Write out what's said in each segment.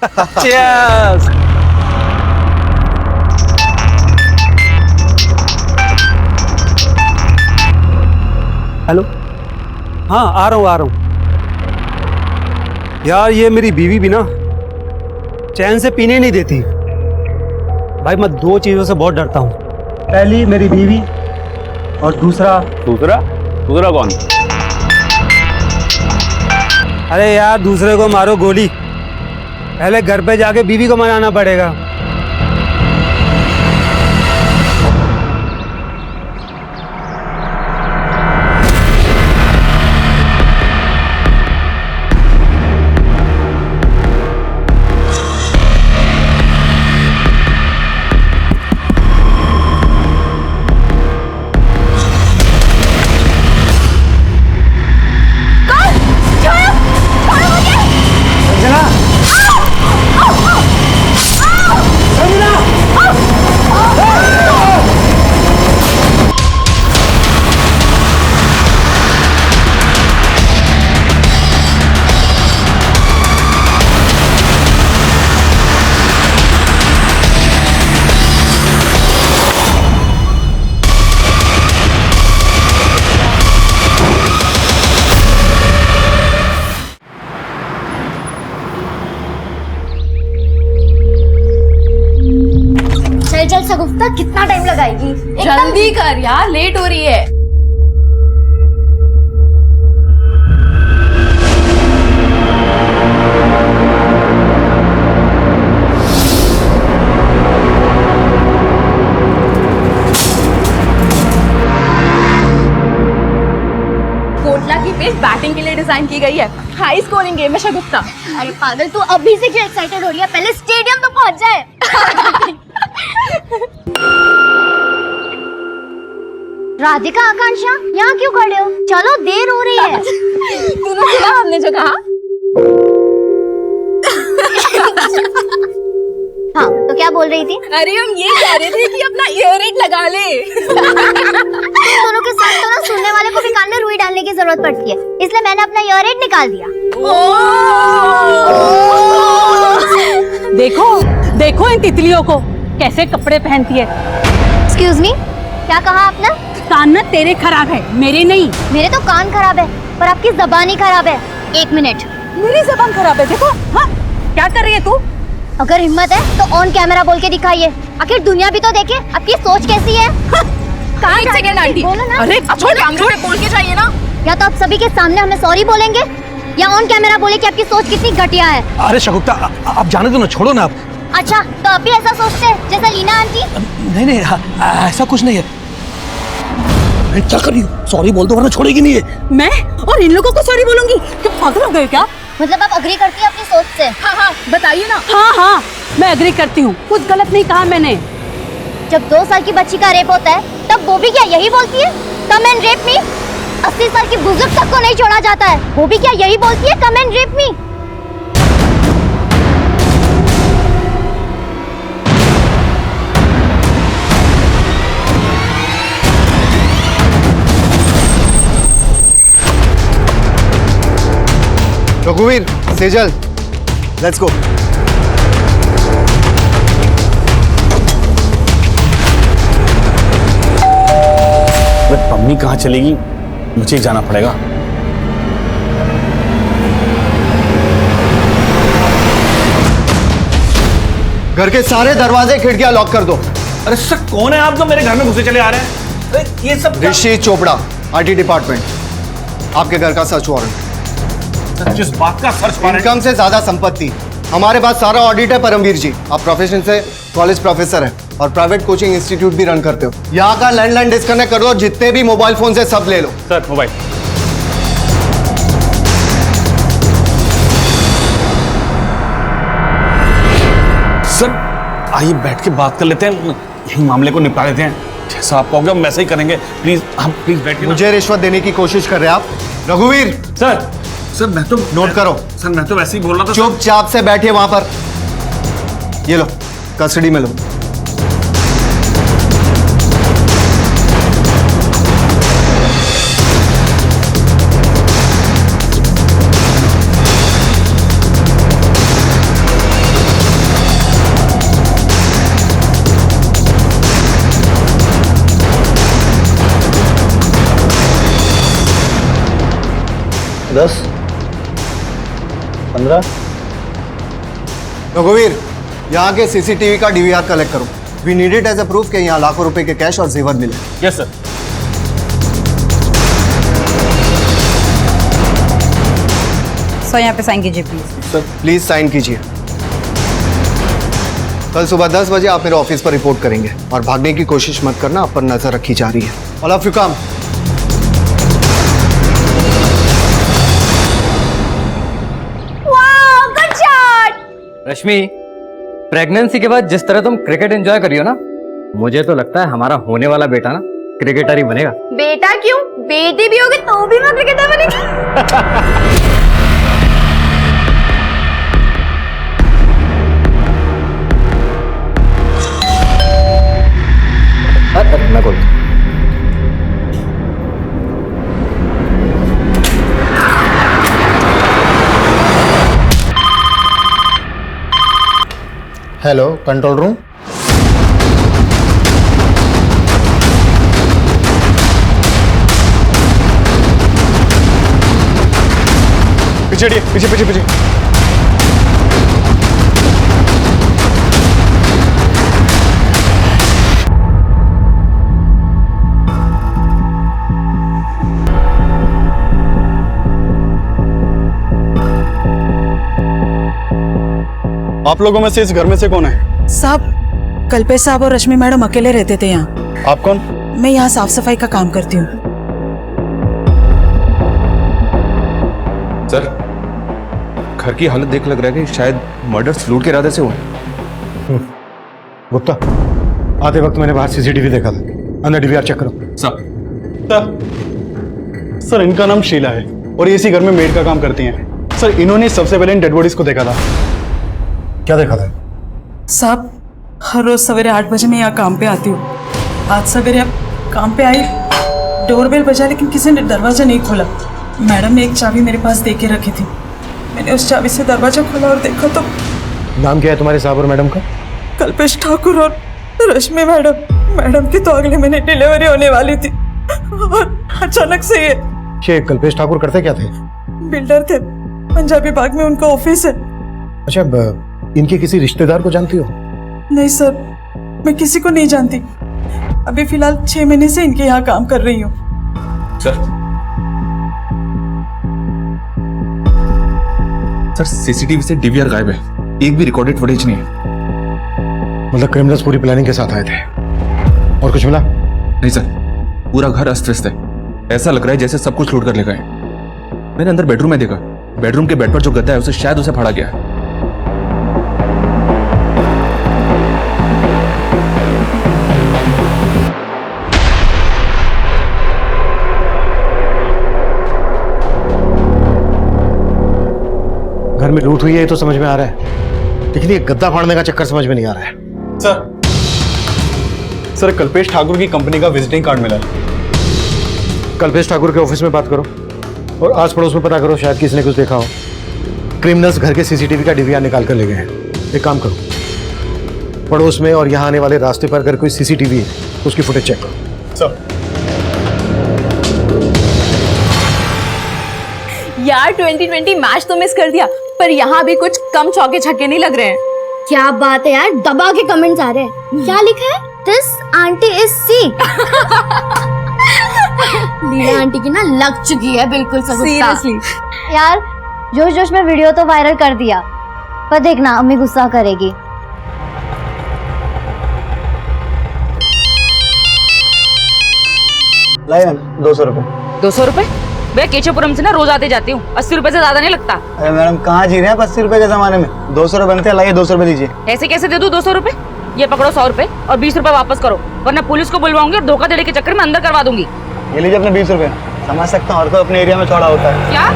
Cheers! Hello, हाँ आ रहा हूँ। यार ये मेरी बीवी भी ना चैन से पीने नहीं देती। भाई मैं दो चीज़ों से बहुत डरता हूँ, पहली मेरी बीवी और दूसरा कौन? अरे यार दूसरे को मारो गोली, पहले घर पे जाके बीवी को मनाना पड़ेगा। चल सगुफ्ता, कितना टाइम लगाएगी? जल्दी कर यार, लेट हो रही है। कोटला की पिच बैटिंग के लिए डिजाइन की गई है। हाई स्कोरिंग गेम है शगुफ्ता। अरे पागल, तू अभी से क्यों एक्साइटेड हो रही है? पहले स्टेडियम तो पहुंच जाए। राधिका, आकांक्षा, यहाँ क्यों खड़े हो? चलो, देर हो रही है। तूने सुना हमने जो कहा? हाँ, तो क्या बोल रही थी? अरे हम ये कह रहे थे कि अपना ईयररिंग लगा ले। दोनों के साथ तो ना सुनने वाले को भी कान में रुई डालने की जरूरत पड़ती है, इसलिए मैंने अपना ईयररिंग निकाल दिया। देखो इन तितलियों को कैसे कपड़े पहनती है। एक्सक्यूज मी, क्या कहा आपने? कान ना तेरे खराब है, मेरे नहीं। मेरे तो कान खराब है, पर आपकी जबान ही खराब है। एक मिनट। मेरी जबान खराब है, देखो। हाँ, क्या कर रही है तू? अगर हिम्मत है तो ऑन कैमरा बोल के दिखाइए, आखिर दुनिया भी तो देखे आपकी सोच कैसी है। एक सेकंड आंटी, बोलो ना। अरे छोड़, कैमरे पे बोल के जाइए ना। या तो आप सभी के सामने हमें सॉरी बोलेंगे, या ऑन कैमरा बोले कि आपकी सोच कितनी घटिया है। अरे शगुफ्ता, आप जाने दो ना, छोड़ो ना आप। अच्छा, तो आप भी ऐसा सोचते हैं जैसा लीना आंटी? नहीं, ऐसा कुछ नहीं है। मैं क्या कर रही हूँ? सॉरी बोल दो वरना छोड़ेगी नहीं है। मैं और इन लोगों को सॉरी बोलूंगी? क्या पागल हो गए क्या? मतलब आप अग्री करती है अपनी सोच से? हाँ, बताइए ना। हाँ, मैं एग्री करती हूँ, कुछ गलत नहीं कहा मैंने। जब 2 साल की बच्ची का रेप होता है, तब वो भी क्या यही बोलती है, कम एंड रेप मी? 80 साल की बुजुर्ग तक को नहीं छोड़ा जाता है, वो भी क्या यही बोलती है, कम एंड रेप मी? रघुवीर, सेजल, लेट्स गो। मम्मी कहाँ चलेगी? मुझे ही जाना पड़ेगा। घर के सारे दरवाजे खिड़कियां लॉक कर दो। अरे सर, कौन है आप जो मेरे घर में घुसे चले आ रहे हैं? अरे ये सब ऋषि चोपड़ा, आईटी डिपार्टमेंट। आपके घर का सर्च वारंट। जिस बात का सर्च वारंट? इनकम से ज्यादा संपत्ति। हमारे पास सारा ऑडिट है परमवीर जी। आप प्रोफेशन से कॉलेज प्रोफेसर हैं और प्राइवेट कोचिंग इंस्टीट्यूट भी रन करते हो। यहाँ का लैंडलाइन डिस्कनेक्ट कर दो, जितने भी मोबाइल फोन से सब ले लो। Sir, mobile. सर आइए बैठ के बात कर लेते हैं, यही मामले को निपटा लेते हैं। जैसा आप कहोगे हम वैसा ही करेंगे। प्लीज आप प्लीज बैठिए। मुझे रिश्वत देने की कोशिश कर रहे हैं आप? रघुवीर, सर मैं तो नोट करो। सर मैं तो वैसे ही बोल रहा था। चुपचाप से बैठिए वहां पर। ये लो, कस्टडी में लो। 10, 15। रघुवीर, यहाँ के सीसीटीवी का डीवीआर कलेक्ट करो। We need it as a proof कि यहाँ लाखों रुपए के कैश और जेवर मिले। Yes sir. सर यहाँ पे साइन कीजिए प्लीज। सर प्लीज साइन कीजिए। कल सुबह 10 बजे आप मेरे ऑफिस पर रिपोर्ट करेंगे और भागने की कोशिश मत करना, आप पर नजर रखी जा रही है। All of you come. Rashmi, pregnancy के बाद जिस तरह तुम क्रिकेट एंजॉय करी हो ना, मुझे तो लगता है हमारा होने वाला बेटा ना क्रिकेटर ही बनेगा। बेटा क्यों, बेटी भी होगी तो भी मैं क्रिकेटर बनेगी। मैं बोलता हूँ। Hello, control room. पीछे हटिए, पीछे पीछे पीछे। आप लोगों में से इस घर में से कौन है? साहब, कल्पेश साहब और रश्मि मैडम अकेले रहते थे यहाँ। आप कौन? मैं यहाँ साफ सफाई का काम करती हूँ। सर, घर की हालत देख लग रहा है कि शायद मर्डर लूट के इरादे से हुआ है। गुप्ता, आते वक्त मैंने बाहर सीसीटीवी देखा था। अंदर डीवीआर चेक करो। सर, इनका नाम शीला है और ये इसी घर में मेड का काम करती हैं। सर, इन्होंने सबसे पहले इन डेड बॉडीज को देखा था। क्या देखा था? साहब, हर रोज सवेरे 8 बजे मैं यहाँ काम पे आती हूँ। आज सवेरे अब काम पे आई, डोरबेल बजा लेकिन किसी ने दरवाजा नहीं खोला। मैडम ने एक चाबी मेरे पास दे के रखी थी। मैंने उस चाबी से दरवाजा खोला और देखा तो नाम क्या है तुम्हारे साहब और मैडम का? कल्पेश ठाकुर और रश्मि मैडम। मैडम की तो अगले महीने डिलीवरी होने वाली थी और अचानक से ये कल्पेश ठाकुर करते क्या थे? बिल्डर थे, पंजाबी बाग में उनका ऑफिस है। अच्छा, इनके किसी रिश्तेदार को जानती हो? नहीं सर, मैं किसी को नहीं जानती। अभी फिलहाल 6 महीने से इनके यहाँ काम कर रही हूँ। सर, सीसीटीवी से डीवीआर गायब है, एक भी रिकॉर्डेड फुटेज नहीं है। मतलब क्रिमिनल्स पूरी प्लानिंग के साथ आए थे और कुछ मिला? नहीं सर, पूरा घर अस्त व्यस्त है। ऐसा लग रहा है जैसे सब कुछ लूट कर ले गए। मैंने अंदर बेडरूम में देखा, बेडरूम के बेड पर जो गद्दा है उसे शायद उसे फाड़ा गया है। घर में लूट हुई है ये तो समझ में आ रहा है, लेकिन ये गद्दा फाड़ने का चक्कर समझ में नहीं आ रहा है। सर, कल्पेश ठाकुर की कंपनी का विजिटिंग कार्ड मिला है। कल्पेश ठाकुर के ऑफिस में बात करो और आस पड़ोस में पता करो, शायद किसी ने कुछ देखा हो। क्रिमिनल्स घर के सीसीटीवी का डीवीआर निकाल कर ले गए हैं। एक काम करो, पड़ोस में और यहाँ आने वाले रास्ते पर अगर कोई सीसीटीवी है उसकी फुटेज चेक करो। सर, यार 2020 मैच तो मिस कर दिया, पर यहाँ भी कुछ कम चौके छक्के नहीं लग रहे हैं। क्या बात है यार, दबा के कमेंट्स आ रहे हैं। क्या लिखा है? This aunty is sick. Leela aunty की ना लग चुकी है बिल्कुल सब। सीरियसली यार, जोश जोश में वीडियो तो वायरल कर दिया, पर देखना अम्मी गुस्सा करेगी। लाइन 200 रुपए। 200 रुपए? भैया केशवपुरम से ना रोज आते जाती हूँ, 80 रुपए से ज्यादा नहीं लगता। अरे मैडम, कहाँ जी रहे हैं 80 रुपए के जमाने में? 200 रुपए बनते हैं, लाइए 200 रुपए दीजिए। ऐसे कैसे दे दूं 200 रुपए? ये पकड़ो 100 रुपए और 20 रुपए वापस करो, वरना पुलिस को बुलवाऊंगी और धोखा देने के चक्कर में अंदर करवा दूंगी। ये लीजिए अपने 20 रुपए। समझ सकता हूँ, हर कोई अपने एरिया में चौड़ा होता है। क्या?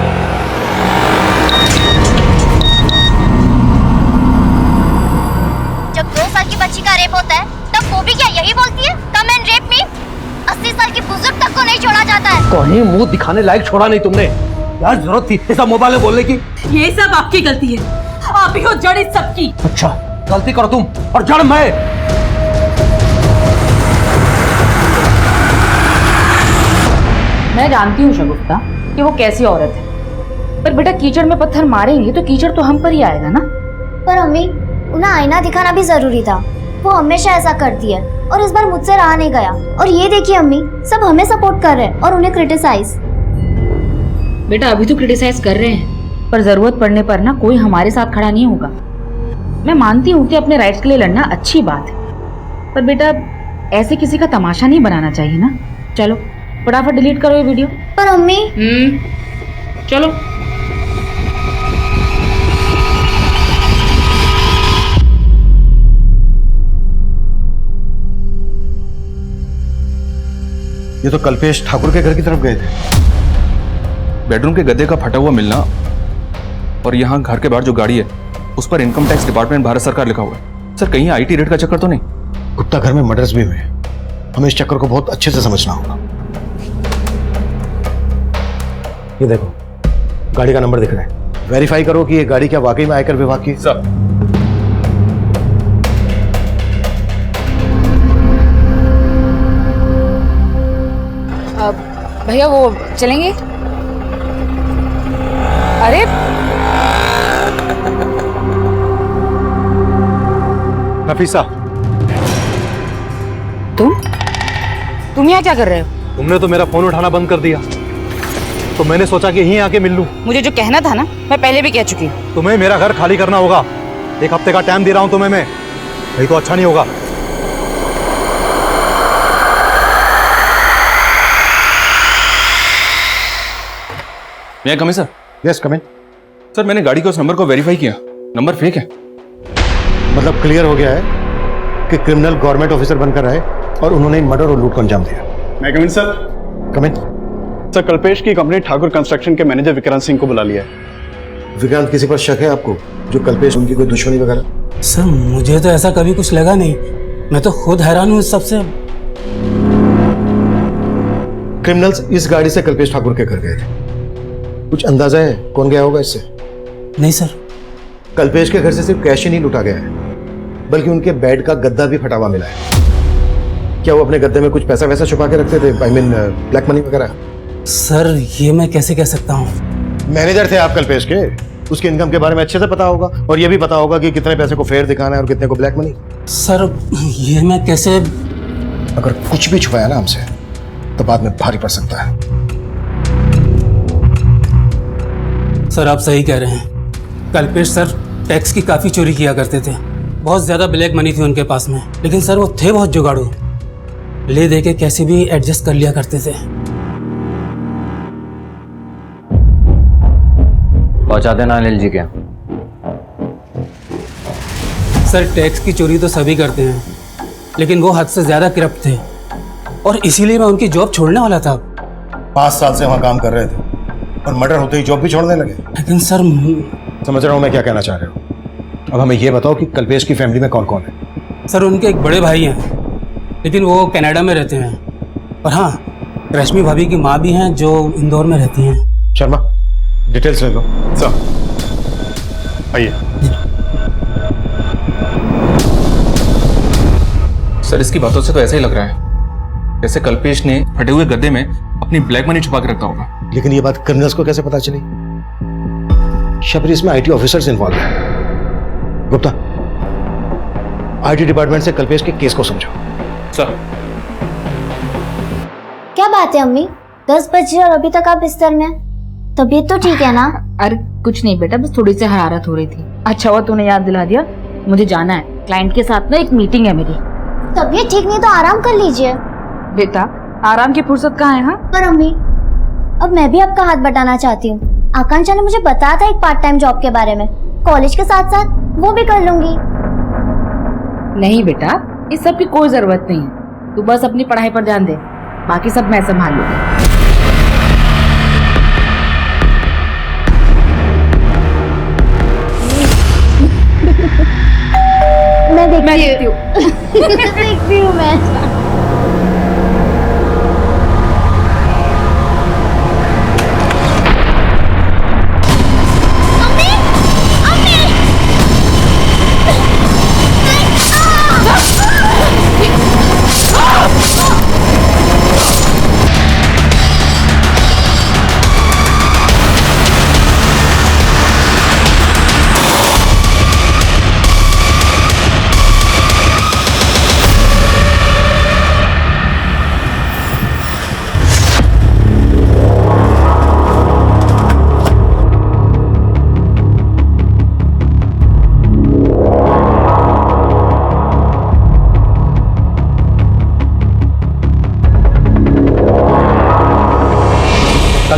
जब 2 साल की बच्ची का रेप होता है तब वो भी क्या यही बोलती है, कम एंड रेप मी? 80 साल की बुजुर्ग तक को नहीं छोड़ा जाता है। कहीं मुंह दिखाने लायक छोड़ा नहीं तुमने। यार जरूरत थी ऐसा मोबाइल में बोलने की? ये सब आपकी गलती है, आप ही हो जड़ इस सब की। अच्छा, गलती करो तुम और जड़ मैं। मैं जानती हूँ शगुफ्ता कि वो कैसी औरत है, पर बेटा कीचड़ में पत्थर मारेंगे तो कीचड़ तो हम पर ही आएगा ना। पर अम्मी, उन्हें आईना दिखाना भी जरूरी था। वो हमेशा ऐसा करती है और इस बार मुझसे रहा नहीं गया। और ये देखिए अम्मी, सब हमें सपोर्ट कर रहे हैं और उन्हें क्रिटिसाइज। बेटा अभी तो क्रिटिसाइज कर रहे हैं, पर जरूरत पड़ने पर ना कोई हमारे साथ खड़ा नहीं होगा। मैं मानती हूँ कि अपने राइट्स के लिए लड़ना अच्छी बात है, पर बेटा ऐसे किसी का तमाशा नहीं बनाना चाहिए ना। चलो फटाफट डिलीट करो ये वीडियो। पर अम्मी, चलो। ये तो कल्पेश ठाकुर के घर की तरफ गए थे। बेडरूम के गद्दे का फटा हुआ मिलना और यहाँ घर के बाहर जो गाड़ी है उस पर इनकम टैक्स डिपार्टमेंट भारत सरकार लिखा हुआ है। सर कहीं आईटी रेड का चक्कर तो नहीं? गुप्ता घर में मर्डर्स भी हुए, हमें इस चक्कर को बहुत अच्छे से समझना होगा। ये देखो गाड़ी का नंबर दिख रहा है, वेरीफाई करो कि ये गाड़ी क्या वाकई में आयकर विभाग की। सर भैया वो चलेंगे? अरे नफीसा, तुम यहाँ क्या कर रहे हो? तुमने तो मेरा फोन उठाना बंद कर दिया, तो मैंने सोचा कि यहीं आके मिल लूं। मुझे जो कहना था ना मैं पहले भी कह चुकी हूँ। तुम्हें मेरा घर खाली करना होगा। 1 हफ्ते का टाइम दे रहा हूं तुम्हें मैं, नहीं तो अच्छा नहीं होगा। मैं कम है सर? यस कम इन। सर मैंने गाड़ी के उस नंबर को वेरीफाई किया, नंबर फेक है। मतलब क्लियर हो गया है कि क्रिमिनल गवर्नमेंट ऑफिसर बनकर आए और उन्होंने मर्डर और लूट को अंजाम दिया। मैं कम इन सर? कम इन। सर कल्पेश की कंपनी ठाकुर कंस्ट्रक्शन के मैनेजर विक्रांत सिंह को बुला लिया है। विक्रांत किसी पर शक है आपको, जो कल्पेश उनकी कोई दुश्मनी वगैरह? सर मुझे तो ऐसा कभी कुछ लगा नहीं, मैं तो खुद हैरान हूँ इस सबसे। क्रिमिनल्स इस गाड़ी से कल्पेश ठाकुर के घर गए थे। कुछ अंदाजा है कौन गया होगा इससे? नहीं सर। कल्पेश के घर से सिर्फ कैश ही नहीं लूटा गया है, बल्कि उनके बेड का गद्दा भी फटा हुआ मिला है। क्या वो अपने गद्दे में कुछ पैसा वैसा छुपा के रखते थे? आई मीन ब्लैक मनी वगैरह? सर ये मैं कैसे कह सकता हूँ? मैनेजर थे आप कल्पेश के, उसके इनकम के बारे में अच्छे से पता होगा, और ये भी पता होगा कि कितने पैसे को फेयर दिखाना है और कितने को ब्लैक मनी। सर ये मैं कैसे? अगर कुछ भी छुपाया ना हमसे तो बाद में भारी पड़ सकता है। सर आप सही कह रहे हैं, कल्पेश सर टैक्स की काफ़ी चोरी किया करते थे, बहुत ज़्यादा ब्लैक मनी थी उनके पास में, लेकिन सर वो थे बहुत जुगाड़ू, ले दे के कैसे भी एडजस्ट कर लिया करते थे। पहुंचा देना अनिल जी के। सर टैक्स की चोरी तो सभी करते हैं, लेकिन वो हद से ज़्यादा करप्ट थे, और इसीलिए मैं उनकी जॉब छोड़ने वाला था। 5 साल से वहां काम कर रहे थे और मर्डर होते ही जॉब भी छोड़ने लगे। लेकिन सर समझ रहा हूं मैं क्या कहना चाह रहे हो। अब हमें ये बताओ कि कल्पेश की फैमिली में कौन कौन है? सर उनके एक बड़े भाई हैं, लेकिन वो कनाडा में रहते हैं, और हाँ रश्मि भाभी की माँ भी हैं जो इंदौर में रहती हैं। शर्मा डिटेल्स ले लो। सर आइए। सर इसकी बातों से तो ऐसा ही लग रहा है जैसे कल्पेश ने फटे हुए गद्दे में अपनी ब्लैक मनी छुपा के रखा होगा। लेकिन ये बात क्रिमिनल्स को कैसे पता चली? शबरी इसमें आईटी ऑफिसर्स इन्वॉल्व है। गुप्ता आईटी डिपार्टमेंट से कल्पेश के केस को समझो। सर क्या बात है अम्मी, 10 बजे और अभी तक आप बिस्तर में? तबीयत तो ठीक है ना? अरे कुछ नहीं बेटा, बस थोड़ी सी हरारत हो रही थी। अच्छा हुआ तूने याद दिला दिया, मुझे जाना है क्लाइंट के साथ ना, एक मीटिंग है मेरी। तबीयत ठीक नहीं तो आराम कर लीजिए। बेटा आराम की फुर्सत कहाँ है? हाँ पर अम्मी, अब मैं भी आपका हाथ बटाना चाहती हूँ। आकांक्षा ने मुझे बताया था एक पार्ट टाइम जॉब के बारे में, कॉलेज के साथ साथ वो भी कर लूंगी। नहीं बेटा, इस सब की कोई जरूरत नहीं है, तू बस अपनी पढ़ाई पर ध्यान दे, बाकी सब मैं संभाल लूंगी। मैं देखती हूँ। देखती हूँ मैं।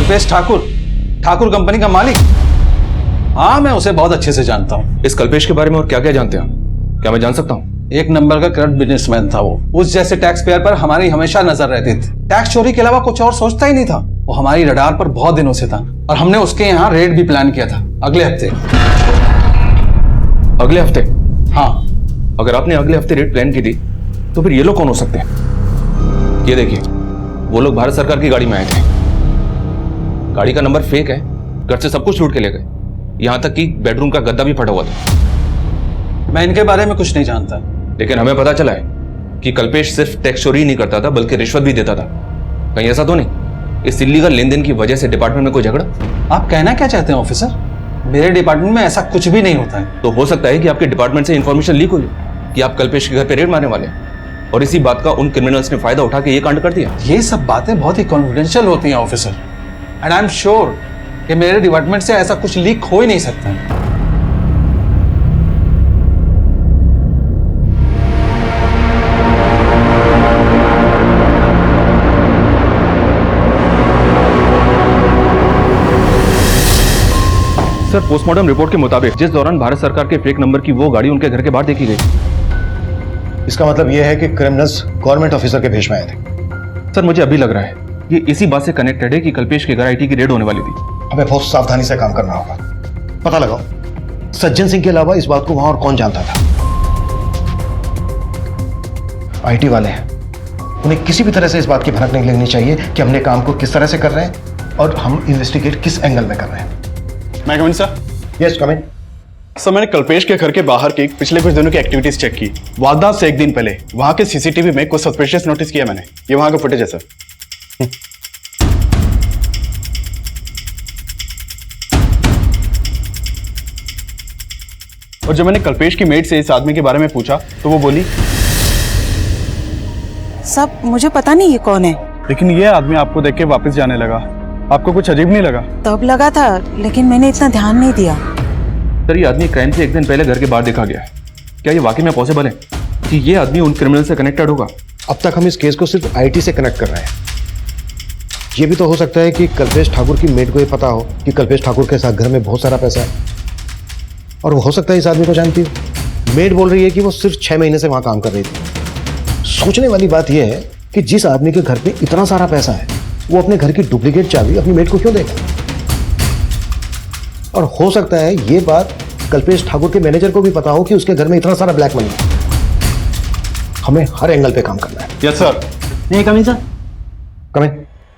कल्पेश ठाकुर, ठाकुर कंपनी का मालिक? हाँ, मैं उसे बहुत अच्छे से जानता हूँ। इस कल्पेश के बारे में और क्या क्या जानते हैं, क्या मैं जान सकता हूँ? एक नंबर का करप्ट बिजनेसमैन था वो। उस जैसे टैक्स पेयर पर हमारी हमेशा नजर रहती थी। टैक्स चोरी के अलावा कुछ और सोचता ही नहीं था। वो हमारी रडार पर बहुत दिनों से था और हमने उसके यहाँ रेड भी प्लान किया था अगले हफ्ते। अगले हफ्ते? हाँ। अगर आपने अगले हफ्ते रेड प्लान की थी तो फिर ये लोग कौन हो सकते हैं? ये देखिए, वो लोग भारत सरकार की गाड़ी में आए थे। गाड़ी का नंबर फेक है, घर से सब कुछ लूट के ले गए, यहां तक कि बेडरूम का गद्दा भी फटा हुआ था। मैं इनके बारे में कुछ नहीं जानता, लेकिन हमें पता चला है कि कल्पेश सिर्फ टैक्स चोरी नहीं करता था बल्कि रिश्वत भी देता था। कहीं ऐसा तो नहीं इस इल्लीगल लेन देन की वजह से डिपार्टमेंट में कोई झगड़ा? आप कहना क्या चाहते हैं ऑफिसर? मेरे डिपार्टमेंट में ऐसा कुछ भी नहीं होता है। तो हो सकता है कि आपके डिपार्टमेंट से इंफॉर्मेशन लीक हुई कि आप कल्पेश के घर पे रेड मारने वाले हैं और इसी बात का उन क्रिमिनल्स ने फायदा उठा के ये कांड कर दिया। ये सब बातें बहुत ही कॉन्फिडेंशियल होती हैं officer, and I am sure कि मेरे डिपार्टमेंट से ऐसा कुछ लीक हो ही नहीं सकता है। सर, पोस्टमार्टम रिपोर्ट के मुताबिक जिस दौरान भारत सरकार के फेक नंबर की वो गाड़ी उनके घर के बाहर देखी गई। इसका मतलब यह है कि क्रिमिनल्स गवर्नमेंट ऑफिसर के भेष में आए थे। सर, मुझे अभी लग रहा है ये इसी बात से कनेक्टेड है कि कल्पेश के घर आईटी की रेड होने वाली थी। हमें बहुत सावधानी से काम करना होगा। पता लगाओ सज्जन सिंह के अलावा इस बात को वहां और कौन जानता था। आईटी वाले हैं, उन्हें किसी भी तरह से इस बात की भनक नहीं लगनी चाहिए कि हमने काम को किस तरह से कर रहे हैं और हम इन्वेस्टिगेट किस एंगल में कर रहे हैं। मैं coming sir? Yes coming. Sir, मैंने कल्पेश के घर के बाहर की पिछले कुछ दिनों की एक्टिविटीज चेक की। वारदात से एक दिन पहले वहां के सीसीटीवी में कुछ सस्पिशियस नोटिस किया मैंने। ये वहां का फुटेज है सर। और जब मैंने कल्पेश की मेड से इस आदमी के बारे में पूछा तो वो बोली, सब मुझे पता नहीं ये कौन है। लेकिन ये आदमी आपको देख के वापस जाने लगा। आपको कुछ अजीब नहीं लगा? तब लगा था, लेकिन मैंने इतना ध्यान नहीं दिया। सर, ये आदमी क्राइम से एक दिन पहले घर के बाहर देखा गया है। क्या ये वाकई में पॉसिबल है कि ये आदमी उन क्रिमिनल से कनेक्टेड होगा? अब तक हम इस केस को सिर्फ आईटी से कनेक्ट कर रहे हैं। ये भी तो हो सकता है कि कल्पेश ठाकुर की मेड को ये पता हो कि कल्पेश ठाकुर के साथ घर में बहुत सारा पैसा है, और वो हो सकता है इस आदमी को जानती हो। मेड बोल रही है कि वो सिर्फ 6 महीने से वहां काम कर रही थी। सोचने वाली बात यह है कि जिस आदमी के घर पे इतना सारा पैसा है वो अपने घर की डुप्लीकेट चाबी अपनी मेड को क्यों देगा? और हो सकता है ये बात कल्पेश ठाकुर के मैनेजर को भी पता हो कि उसके घर में इतना सारा ब्लैक मनी है। हमें हर एंगल पे काम करना है। Yes sir. नहीं कमिंग सर। कमिंग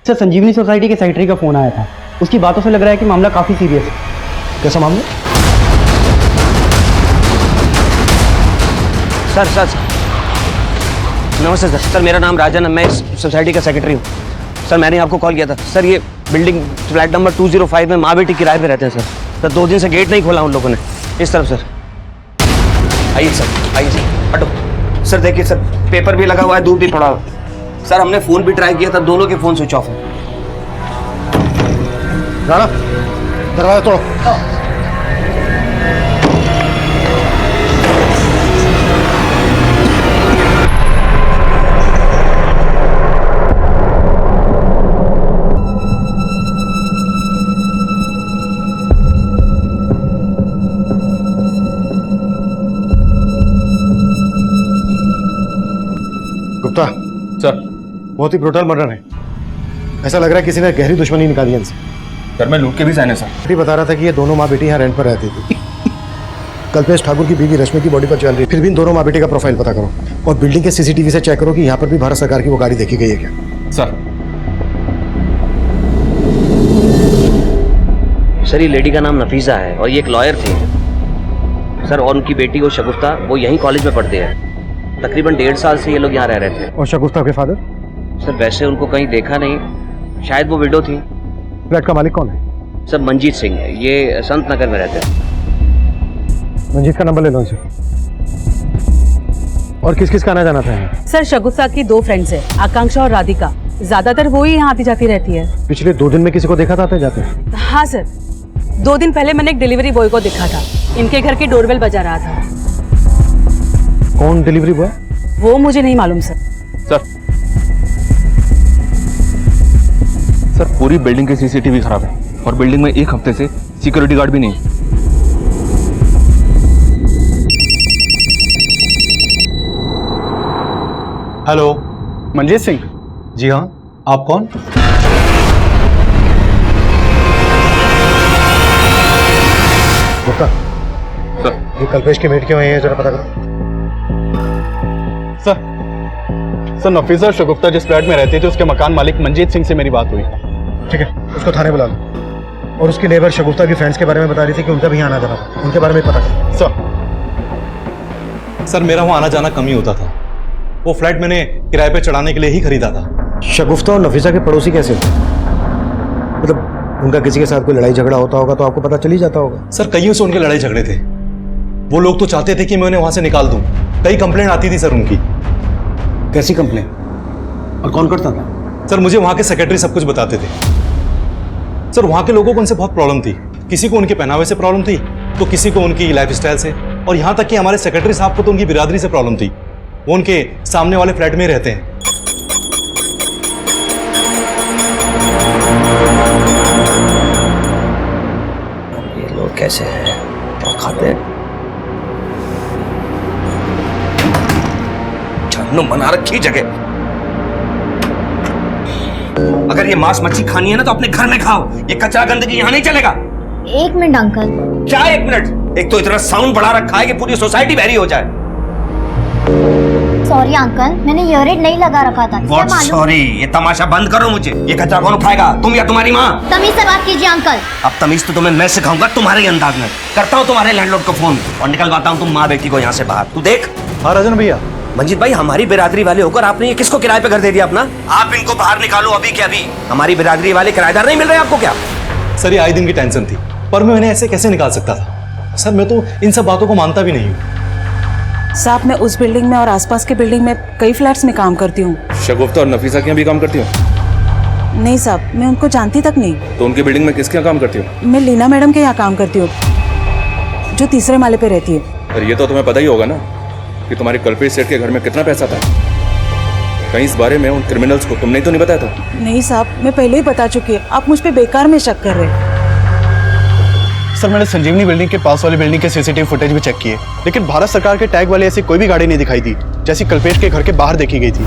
सर, संजीवनी सोसाइटी के सेक्रेटरी का फोन आया था। उसकी बातों से लग रहा है कि मामला काफी सीरियस है। कैसा मामला? सर नमस्ते सर। सर, मेरा नाम राजन है, मैं इस सोसाइटी का सेक्रेटरी हूँ। सर, मैंने आपको कॉल किया था। सर, ये बिल्डिंग फ्लैट नंबर 205 में माँ बेटी किराए पे रहते हैं सर। 2 दिन से गेट नहीं खोला उन लोगों ने। इस तरफ सर। आइए सर, आइए सर, हटो। सर देखिए सर, पेपर भी लगा हुआ है, दूध भी पड़ा हुआ है। सर, हमने फ़ोन भी ट्राई किया था, दोनों के फ़ोन स्विच ऑफ है। राणा, दरवाजा तोड़ो। गुप्ता सर, बहुत ही ब्रूटल मर्डर है। ऐसा लग रहा है किसी ने गहरी दुश्मनी निकाली है इनसे। सर, मैं लूट के भी सहने सर। भी बता रहा था कि ये दोनों माँ बेटी यहाँ रेंट पर रहती थी। कल्पेश ठाकुर की बीवी रश्मि की बॉडी पर ज्वेलरी। फिर भी इन दोनों माँ बेटी का प्रोफाइल पता करो और बिल्डिंग के सीसीटीवी से चेक करो कि यहाँ पर भी भारत सरकार की वो गाड़ी देखी गई है क्या। सर, ये लेडी का नाम नफीसा है और ये एक लॉयर थी सर, और उनकी बेटी वो शगुफ्ता, वो यहीं कॉलेज में पढ़ते हैं। तकरीबन 1.5 साल से ये लोग यहाँ रह रहे थे। और शगुफ्ता के फादर? सर, वैसे उनको कहीं देखा नहीं, शायद वो विडो थी। फ्लैट का मालिक कौन है? सर, मंजीत सिंह, ये संत नगर में रहते हैं। मंजीत का नंबर ले लो इनसे। और किस किस का आना जाना था यहाँ? सर, शगुफ्ता की 2 फ्रेंड्स है, आकांक्षा और राधिका। ज्यादातर वो ही यहाँ आती जाती रहती है। पिछले 2 दिन में किसी को देखा था आते जाते? हाँ सर, 2 दिन पहले मैंने एक डिलीवरी बॉय को देखा था, इनके घर की डोरबेल बजा रहा था। कौन डिलीवरी बॉय? वो मुझे नहीं मालूम सर। सर पूरी बिल्डिंग की सीसीटीवी खराब है और बिल्डिंग में एक हफ्ते से सिक्योरिटी गार्ड भी नहीं है। हेलो, मंजीत सिंह। जी हाँ, आप कौन? गुप्ता, सर ये कल्पेश के मेट क्यों है जरा पता करो। सर नफीसा शगुफ्ता जिस फ्लैट में रहती थी उसके मकान मालिक मंजीत सिंह से मेरी बात हुई। ठीक है, उसको थाने बुला लो और उसकी नेबर शगुफ्ता की फ्रेंड्स के बारे में बता रही थी कि उनका भी आना जाना था, उनके बारे में पता करो। सर मेरा वहाँ आना जाना कम ही होता था। वो फ्लैट मैंने किराए पे चढ़ाने के लिए ही खरीदा था। शगुफ्ता और नफीसा के पड़ोसी कैसे थे? मतलब उनका किसी के साथ कोई लड़ाई झगड़ा होता होगा तो आपको पता चल ही जाता होगा। सर कईयों से उनके लड़ाई झगड़े थे। वो लोग तो चाहते थे कि मैं उन्हें वहां से निकाल दूं। कई कंप्लेंट आती थी सर उनकी। कैसी कंप्लेन और कौन करता था? सर मुझे वहां के सेक्रेटरी सब कुछ बताते थे। सर वहां के लोगों को उनसे बहुत प्रॉब्लम थी। किसी को उनके पहनावे से प्रॉब्लम थी तो किसी को उनकी लाइफस्टाइल से, और यहाँ तक कि हमारे सेक्रेटरी साहब को तो उनकी बिरादरी से प्रॉब्लम थी। वो उनके सामने वाले फ्लैट में ही रहते हैं। ये लोग कैसे हैं और खाते हैं? जानू बना रखी जगह। अगर ये मांस मच्छी खानी है ना तो अपने घर में खाओ, ये कचरा गंदगी यहाँ नहीं चलेगा। 1 मिनट अंकल। क्या 1 मिनट? एक तो इतना साउंड बढ़ा रखा है कि पूरी सोसाइटी बहरी हो जाए। सॉरी अंकल, मैंने ईयररिंग नहीं लगा रखा था। क्या मालूम? सॉरी, ये तमाशा बंद करो मुझे। ये कचरा कौन उठाएगा, तुम या तुम्हारी माँ? तमीज से बात कीजिए अंकल। अब तमीज तो तुम्हें मैं सिखाऊंगा तुम्हारे अंदाज में। करता हूँ तुम्हारे लैंडलॉर्ड को फोन और निकलवाता हूँ तुम माँ बेटी को यहाँ से बाहर। तू देख। हाँ राजन भैया। मंजीत भाई, हमारी बिरादरी वाले होकर आपने ये किसको किराए पे घर दे दिया अपना? आप इनको बाहर निकालो अभी के अभी। हमारी बिरादरी वाले किराएदार नहीं मिल रहे आपको क्या? सर ये आए दिन की टेंशन थी, पर मैं उन्हें ऐसे कैसे निकाल सकता था? सर मैं तो इन सब बातों को मानता भी नहीं हूँ। साहब, मैं उस बिल्डिंग में और आसपास के बिल्डिंग में कई फ्लैट्स में काम करती हूँ। शगुफ्ता और नफीसा के यहाँ भी काम करती हो? नहीं साहब, मैं उनको जानती तक नहीं। तो उनकी बिल्डिंग में किसके यहाँ काम करती हो? मैं लीना मैडम के यहाँ काम करती हूँ, जो तीसरे माले पे रहती है। और ये तो तुम्हें पता ही होगा ना कि तुम्हारे कल्पेश सेठ के घर में कितना पैसा था। कहीं इस बारे में उन क्रिमिनल्स को तुमने तो नहीं बताया था? नहीं साहब, मैं पहले ही बता चुकी है। आप मुझ पे बेकार में शक कर रहे हैं। सर मैंने संजीवनी बिल्डिंग के पास वाली बिल्डिंग के सीसीटीवी फुटेज भी चेक किए, लेकिन भारत सरकार के टैग वाली ऐसी कोई भी गाड़ी नहीं दिखाई दी जैसी कल्पेश के घर के बाहर देखी गई थी।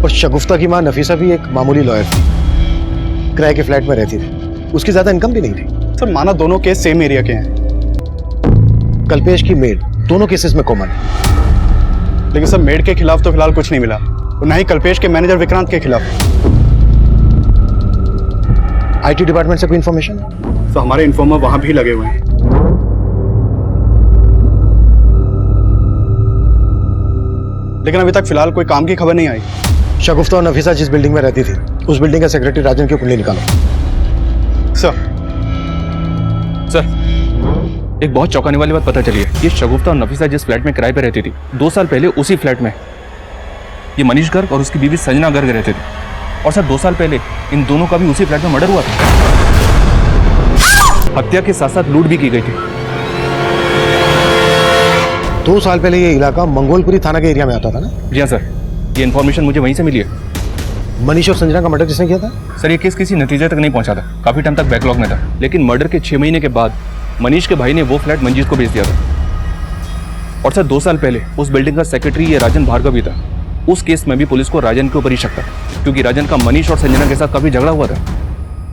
और शगुफ्ता की माँ नफीसा भी एक मामूली लॉयर थी, किराए के फ्लैट में रहती थी, उसकी ज्यादा इनकम भी नहीं थी। सर माना दोनों केस सेम एरिया के हैं। कल्पेश की मेड दोनों केसेस में कॉमन है। लेकिन सर मेड के खिलाफ तो फिलहाल कुछ नहीं मिला, और न ही कल्पेश के मैनेजर विक्रांत के खिलाफ। आईटी डिपार्टमेंट से कोई इन्फॉर्मेशन? तो हमारे इन्फॉर्मर वहां भी लगे हुए हैं। लेकिन अभी तक फिलहाल कोई काम की खबर नहीं आई। शगुफ्ता और नफीसा जिस बिल्डिंग में रहती थी उस बिल्डिंग का सेक्रेटरी राजन की कुंडली निकालो। सर एक बहुत चौंकाने वाली बात पता चली है। ये शगुफ्ता और नफीसा जिस फ्लैट में किराए पे रहती थी, 2 साल पहले उसी फ्लैट में ये मनीष गर्ग और उसकी बीवी संजना गर्ग रहते थे। और सर 2 साल पहले इन दोनों का भी उसी फ्लैट में मर्डर हुआ था। हत्या के साथ साथ लूट भी की गई थी। 2 साल पहले ये इलाका मंगोलपुरी थाना के एरिया में आता था ना? जी हाँ सर, ये इन्फॉर्मेशन मुझे वहीं से मिली है। मनीष और संजना का मर्डर किसने किया था? सर ये केस किसी नतीजे तक नहीं पहुंचा था, काफी टाइम तक बैकलॉग में था। लेकिन मर्डर के 6 महीने के बाद मनीष के भाई ने वो फ्लैट मंजीत को बेच दिया था। और सर 2 साल पहले उस बिल्डिंग का सेक्रेटरी ये राजन भार्गव भी था। उस केस में भी पुलिस को राजन के ऊपर ही शक था, क्योंकि राजन का मनीष और संजना के साथ काफी झगड़ा हुआ था।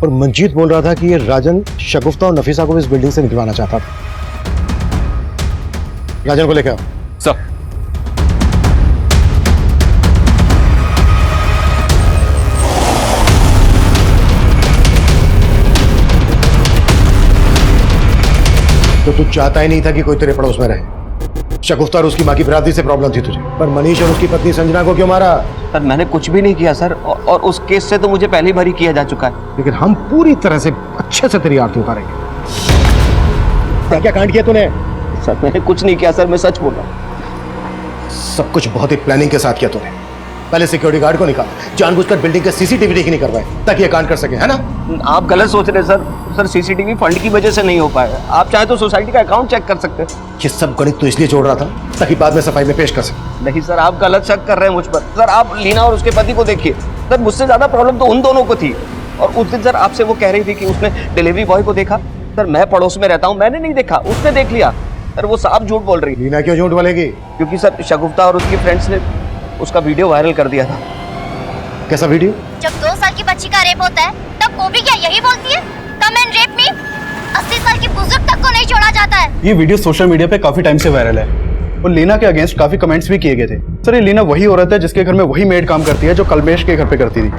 और मंजीत बोल रहा था कि ये राजन शगुफ्ता और नफीसा को इस बिल्डिंग से निकलवाना चाहता था। राजन को लेकर आओ। सर तो तू चाहता ही नहीं था कि कोई तेरे पड़ोस में रहे। शगुफ्ता और उसकी माँ की बिरादरी से प्रॉब्लम थी तुझे, पर मनीष और उसकी पत्नी संजना को क्यों मारा? सर मैंने कुछ भी नहीं किया सर, और उस केस से तो मुझे पहले ही भरी किया जा चुका है। लेकिन हम पूरी तरह से अच्छे से तेरी आरती उतारेंगे। क्या क्या कांड किया तूने? सर मैंने कुछ नहीं किया सर, मैं सच बोल रहा हूँ। सब कुछ बहुत ही प्लानिंग के साथ किया तूने। पहले सिक्योरिटी गार्ड को निकाल, जानबूझकर बिल्डिंग के सीसीटीवी नहीं करवाए ताकि ये कांड कर सके, है ना? आप गलत सोच रहे सर सीसीटीवी फंड की वजह से नहीं हो पाया। आप चाहे तो सोसाइटी का अकाउंट चेक कर सकते हैं। ये सब गणित तो इसलिए जोड़ रहा था ताकि बाद में सफाई में पेश कर सके। नहीं सर, आप गलत शक कर रहे हैं मुझ पर। सर आप लीना और उसके पति को देखिए, सर मुझसे ज्यादा प्रॉब्लम तो उन दोनों को थी। और उस दिन सर आपसे वो कह रही थी कि उसने डिलीवरी बॉय को देखा। सर मैं पड़ोस में रहता हूँ, मैंने नहीं देखा, उसने देख लिया। सर वो साफ झूठ बोल रही। लीना क्यों झूठ बोलेगी? क्योंकि सर शगुफ्ता और उसकी फ्रेंड्स ने उसका वीडियो वायरल कर दिया था। कैसा वीडियो? जब 2 साल की बच्ची का रेप होता है तब वो भी क्या यही बोलती है, कम एंड रेप मी? 80 साल की बुजुर्ग तक को नहीं छोड़ा जाता है। ये वीडियो सोशल मीडिया पे काफी टाइम से वायरल है और लीना के अगेंस्ट काफी कमेंट्स भी किए गए थे। सर ये लीना वही औरत है जिसके घर में वही मेड काम करती है जो कल्पेश के घर पे करती थी।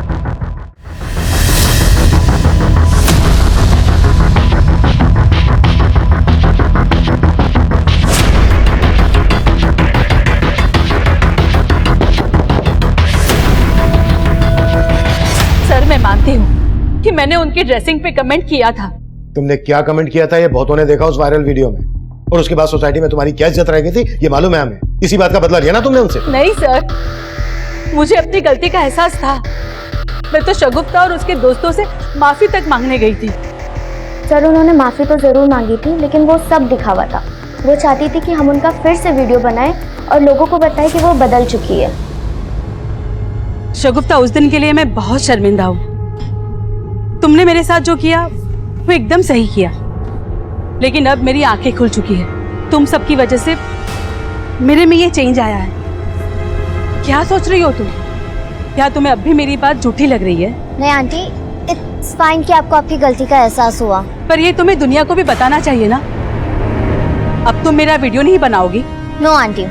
सर मैं मानती हूँ कि मैंने उनकी ड्रेसिंग पे कमेंट किया था। तुमने क्या कमेंट किया था ये बहुतों ने देखा उस वायरल वीडियो में, और उसके बाद सोसाइटी में तुम्हारी क्या इज्जत रह गई थी ये मालूम है हमें। इसी बात का बदला लिया ना तुमने उनसे? नहीं सर, मुझे अपनी गलती का एहसास था। मैं तो शगुफ्ता और उसके दोस्तों से माफी तक मांगने गई थी। सर उन्होंने माफी तो जरूर मांगी थी, लेकिन वो सब दिखावा था। वो चाहती थी कि हम उनका फिर से वीडियो बनाएं और लोगों को बताएं कि वो बदल चुकी है। शगुफ्ता उस दिन के लिए मैं बहुत शर्मिंदा हूँ। तुमने मेरे साथ जो किया वो एकदम सही किया, लेकिन अब मेरी आंखें खुल चुकी है। तुम सबकी वजह से मेरे में ये चेंज आया है। क्या सोच रही हो तुम? क्या तुम्हें अब भी मेरी बात झूठी लग रही है? नहीं आंटी, इट्स फाइन कि आपको आपकी गलती का एहसास हुआ। पर ये तुम्हें दुनिया को भी बताना चाहिए ना। अब तुम मेरा वीडियो नहीं बनाओगी? नो आंटी,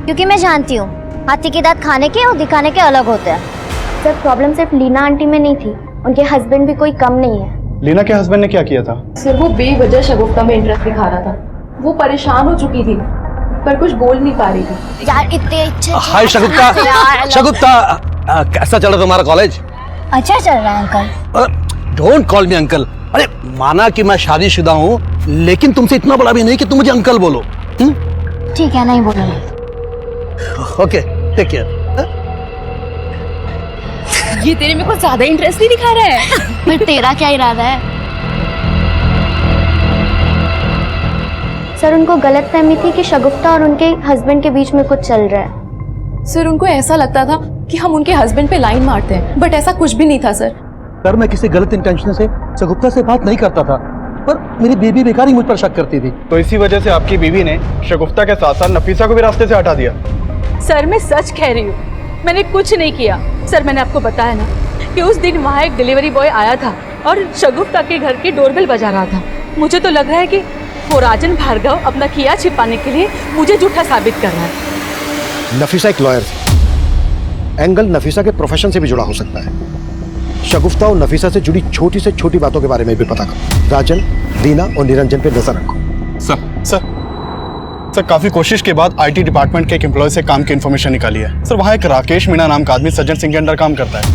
क्योंकि मैं जानती हूँ हाथी के दांत खाने के और दिखाने के अलग होते हैं। सर प्रॉब्लम सिर्फ लीना आंटी में नहीं थी, उनके हस्बैंड भी कोई कम नहीं है। लीना के हस्बैंड ने क्या किया था? सर वो बेवजह शगुफ्ता में इंटरेस्ट दिखा रहा था। वो परेशान हो चुकी थी पर कुछ बोल नहीं पा रही थी। यार इतने अच्छे हाय शगुफ्ता। शगुफ्ता कैसा चल रहा तुम्हारा कॉलेज? अच्छा चल रहा है uncle. Don't call me uncle. अरे माना कि मैं शादीशुदा हूँ, लेकिन तुमसे इतना बड़ा भी नहीं कि तुम मुझे अंकल बोलो। ठीक है, नहीं बोलूंगी। Okay take care. ये तेरे में कुछ ज्यादा इंटरेस्ट नहीं दिखा रहा है। पर तेरा क्या इरादा है? सर उनको गलतफहमी थी कि शगुफ्ता और उनके हस्बैंड के बीच में कुछ चल रहा है। सर उनको ऐसा लगता था कि हम उनके हस्बैंड पे लाइन मारते हैं, बट ऐसा कुछ भी नहीं था सर। सर मैं किसी गलत इंटेंशन से शगुफ्ता से बात नहीं करता था, पर मेरी बेबी बेकार ही मुझ पर शक करती थी। तो इसी वजह से आपकी बीवी ने शगुफ्ता के साथ साथ नफीसा को भी रास्ते से हटा दिया। सर मैं सच कह रही हूँ, मैंने कुछ नहीं किया। सर मैंने आपको बताया ना कि उस दिन वहाँ एक डिलीवरी बॉय आया था और शगुफ्ता के घर की डोरबेल बजा रहा था। मुझे तो लग रहा है कि वो राजन भार्गव अपना किया छिपाने के लिए मुझे झूठा साबित कर रहा है। नफीसा एक लॉयर थी, एंगल नफीसा के प्रोफेशन से भी जुड़ा हो सकता है। शगुफ्ता और नफीसा से जुड़ी छोटी से छोटी बातों के बारे में भी पता करो। राजन, दीना और निरंजन पे नजर रखो। सर काफी कोशिश के बाद आईटी डिपार्टमेंट के एक एम्प्लॉय से काम की इन्फॉर्मेशन निकाली है। सर वहाँ एक राकेश मीणा नाम का आदमी सज्जन सिंह के अंडर काम करता है।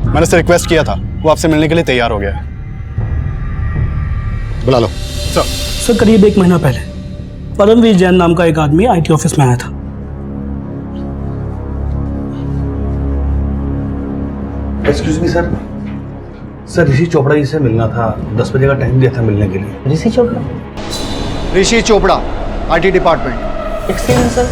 मैंने उससे रिक्वेस्ट किया था, वो आपसे मिलने के लिए तैयार हो गया है। बुला लो। सर करीब 1 महीना पहले परमवीर जैन नाम का एक आदमी आईटी ऑफिस में आया था। एक्सक्यूज मी सर, ऋषि चोपड़ा जी से मिलना था। 10 बजे का टाइम दिया था मिलने के लिए। Rishi Chopra IT department. Excuse sir,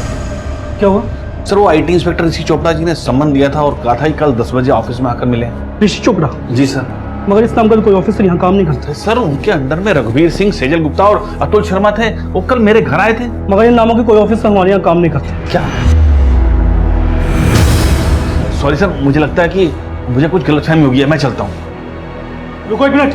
क्या हुआ? सर वो आईटी इंस्पेक्टर ऋषि चोपड़ा जी ने सम्मन दिया था और कहा था कि कल 10 बजे ऑफिस में आकर मिले। ऋषि चोपड़ा? जी सर। मगर इस नाम का कोई ऑफिसर यहाँ काम नहीं करता। सर उनके अंडर में रघुवीर सिंह, सेजल गुप्ता और अतुल शर्मा थे। वो कल मेरे घर आए थे। मगर इन नामों के कोई ऑफिसर हमारे यहाँ काम नहीं करते। क्या? सॉरी सर, मुझे लगता है कि मुझे कुछ गलतफहमी हो गई है, मैं चलता हूँ। रुको 1 मिनट,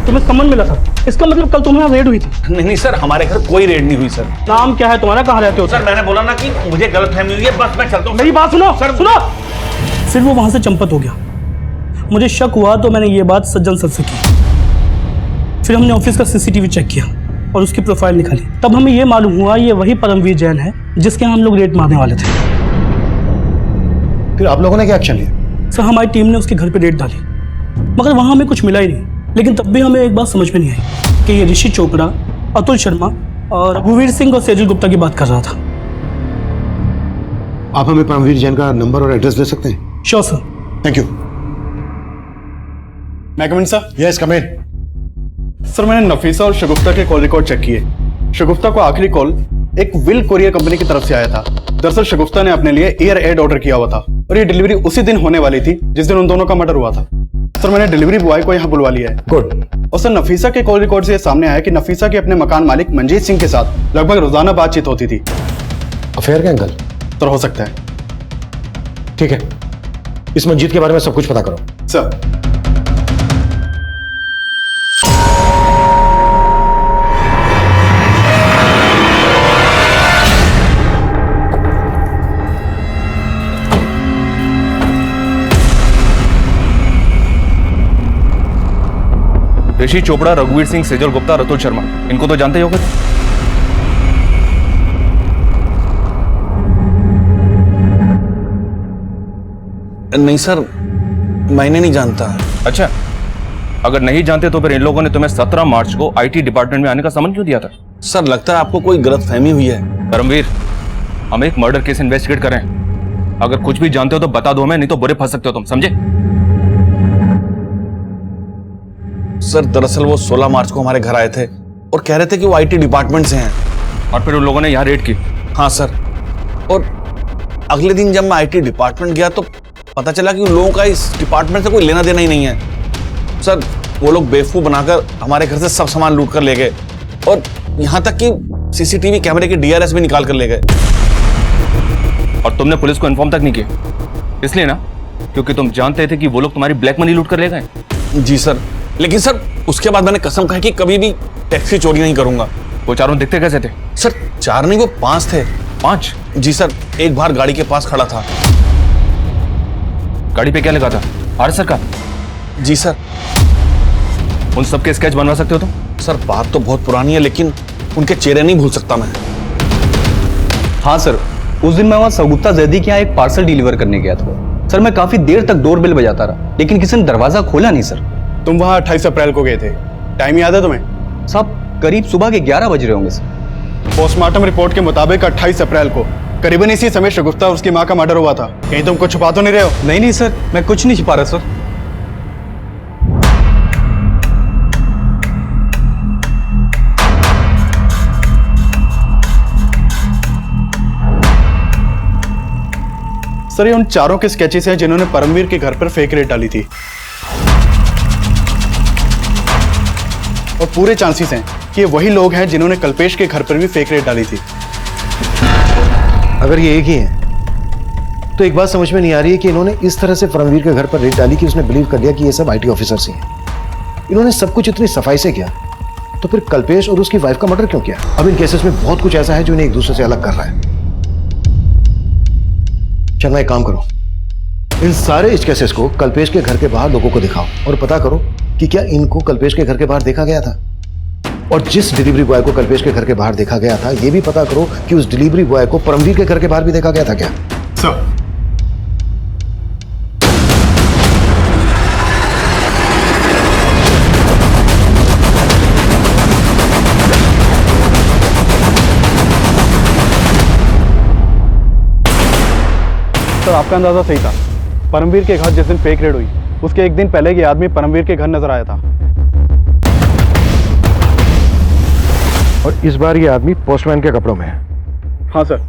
तुम्हें सम्मन मिला था, इसका मतलब कल तुम्हारे रेड हुई थी? नहीं सर, हमारे घर कोई रेड नहीं हुई सर। नाम क्या है तुम्हारा, कहाँ रहते हो? सर मैंने बोला ना कि मुझे गलतफहमी हुई है, बस मैं चलता हूँ। मेरी बात सुनो सर, सुनो। फिर वो वहां से चंपत हो गया। मुझे शक हुआ तो मैंने ये बात सज्जन सर से की। फिर हमने ऑफिस का सीसीटीवी चेक किया और उसकी प्रोफाइल निकाली। तब हमें ये मालूम हुआ ये वही परमवीर जैन है जिसके हम लोग रेड मारने वाले थे। फिर आप लोगों ने क्या एक्शन लिया? सर हमारी टीम ने उसके घर पे रेड डाली, मगर वहां हमें कुछ मिला ही नहीं। लेकिन तब भी हमें एक बात समझ में नहीं आई कि ये ऋषि चोपड़ा, अतुल शर्मा और रघुवीर सिंह और सेजल गुप्ता की बात कर रहा था। आप हमें परमवीर जैन का नंबर और एड्रेस दे सकते हैं? Sure sir. Thank you. मैं कम इन सर? यस कम इन। सर मैंने नफीसा और शगुफ्ता के कॉल रिकॉर्ड चेक किए। शगुफ्ता को आखिरी कॉल एक विल कोरियर कंपनी की तरफ से आया था। दरअसल शगुफ्ता ने अपने लिए एयर एड ऑर्डर किया हुआ था और ये डिलीवरी उसी दिन होने वाली थी जिस दिन उन दोनों का मर्डर हुआ था। सर मैंने डिलीवरी बॉय को यहाँ बुलवा लिया है। गुड। और सर नफीसा के कॉल रिकॉर्ड से ये सामने आया कि नफीसा के अपने मकान मालिक मंजीत सिंह के साथ लगभग रोजाना बातचीत होती थी। अफेयर का एंगल? सर हो सकता है। ठीक है, इस मंजीत के बारे में सब कुछ पता करो। सर ऋषि चोपड़ा, रघुवीर सिंह, सेजल गुप्ता, रतुल शर्मा, इनको तो जानते ही होगे। नहीं सर, मैंने नहीं जानता। अच्छा, अगर नहीं जानते तो फिर इन लोगों ने तुम्हें 17 मार्च को आईटी डिपार्टमेंट में आने का समन क्यों दिया था? सर लगता है आपको कोई गलतफहमी हुई है। धर्मवीर, हम एक मर्डर केस इन्वेस्टिगेट कर रहे हैं। अगर कुछ भी जानते हो तो बता दो हमें, नहीं तो बुरे फंस सकते हो तुम, समझे? सर दरअसल वो 16 मार्च को हमारे घर आए थे और कह रहे थे कि वो आईटी डिपार्टमेंट से हैं। और फिर उन लोगों ने यहाँ रेड की? हाँ सर, और अगले दिन जब मैं आईटी डिपार्टमेंट गया तो पता चला कि उन लोगों का इस डिपार्टमेंट से कोई लेना देना ही नहीं है। सर वो लोग बेवकूफ बनाकर हमारे घर से सब सामान लूट कर ले गए और यहाँ तक कि सीसीटीवी कैमरे के डीआरएस भी निकाल कर ले गए। और तुमने पुलिस को इन्फॉर्म तक नहीं किया, इसलिए ना क्योंकि तुम जानते थे कि वो लोग तुम्हारी ब्लैक मनी लूट कर ले गए? जी सर, लेकिन सर उसके बाद मैंने कसम खाई कि कभी भी टैक्सी चोरी नहीं करूंगा। वो चारों दिखते कैसे थे? सर 4 नहीं, वो 5 थे। 5? जी सर, एक बार गाड़ी के पास खड़ा था। गाड़ी पे क्या लिखा था? आरएसआर का? जी सर। उन सबके स्केच बनवा सकते हो तुम? सर बात तो बहुत पुरानी है लेकिन उनके चेहरे नहीं भूल सकता मैं। हाँ सर, उस दिन मैं वहाँ सगुप्ता जैदी के यहाँ एक पार्सल डिलीवर करने गया था। सर मैं काफी देर तक डोरबेल बजाता रहा लेकिन किसी ने दरवाजा खोला नहीं सर। तुम वहाँ 28 अप्रैल को गए थे, टाइम याद है तुम्हें? साहब करीब सुबह के 11 बज रहे होंगे सर। पोस्टमार्टम रिपोर्ट के मुताबिक 28 अप्रैल को करीबन इसी समय शगुफ्ता और उसकी मां का मर्डर हुआ था। कहीं तुम कुछ छुपा तो नहीं रहे हो? नहीं सर, मैं कुछ नहीं छिपा रहा सर। सर ये उन चारों के स्केचेस हैं जिन्होंने परमवीर के घर पर फेक रेड डाली थी और पूरे चांसेस हैं कि ये वही लोग हैं जिन्होंने कल्पेश के घर पर भी फेक रेड डाली थी। अगर ये एक ही है तो एक बात समझ में नहीं आ रही है कि इन्होंने इस तरह से परमवीर के घर पर रेड डाली कि उसने बिलीव कर लिया कि ये सब आईटी ऑफिसर्स ही हैं। इन्होंने सब कुछ इतनी सफाई से किया तो फिर कल्पेश और उसकी वाइफ का मर्डर क्यों किया? अब इन केसेस में बहुत कुछ ऐसा है जो इन्हें एक दूसरे से अलग कर रहा है। चलना एक काम करो, इन सारे इस केसेस को कल्पेश के घर के बाहर लोगों को दिखाओ और पता करो कि क्या इनको कल्पेश के घर के बाहर देखा गया था। और जिस डिलीवरी बॉय को कल्पेश के घर के बाहर देखा गया था यह भी पता करो कि उस डिलीवरी बॉय को परमवीर के घर के बाहर भी देखा गया था क्या? सर आपका अंदाजा सही था। परमवीर के घर जिस दिन फेक रेड हुई उसके एक दिन पहले ये आदमी परमवीर के घर नजर आया था और इस बार ये आदमी पोस्टमैन के कपड़ों में है। हाँ सर,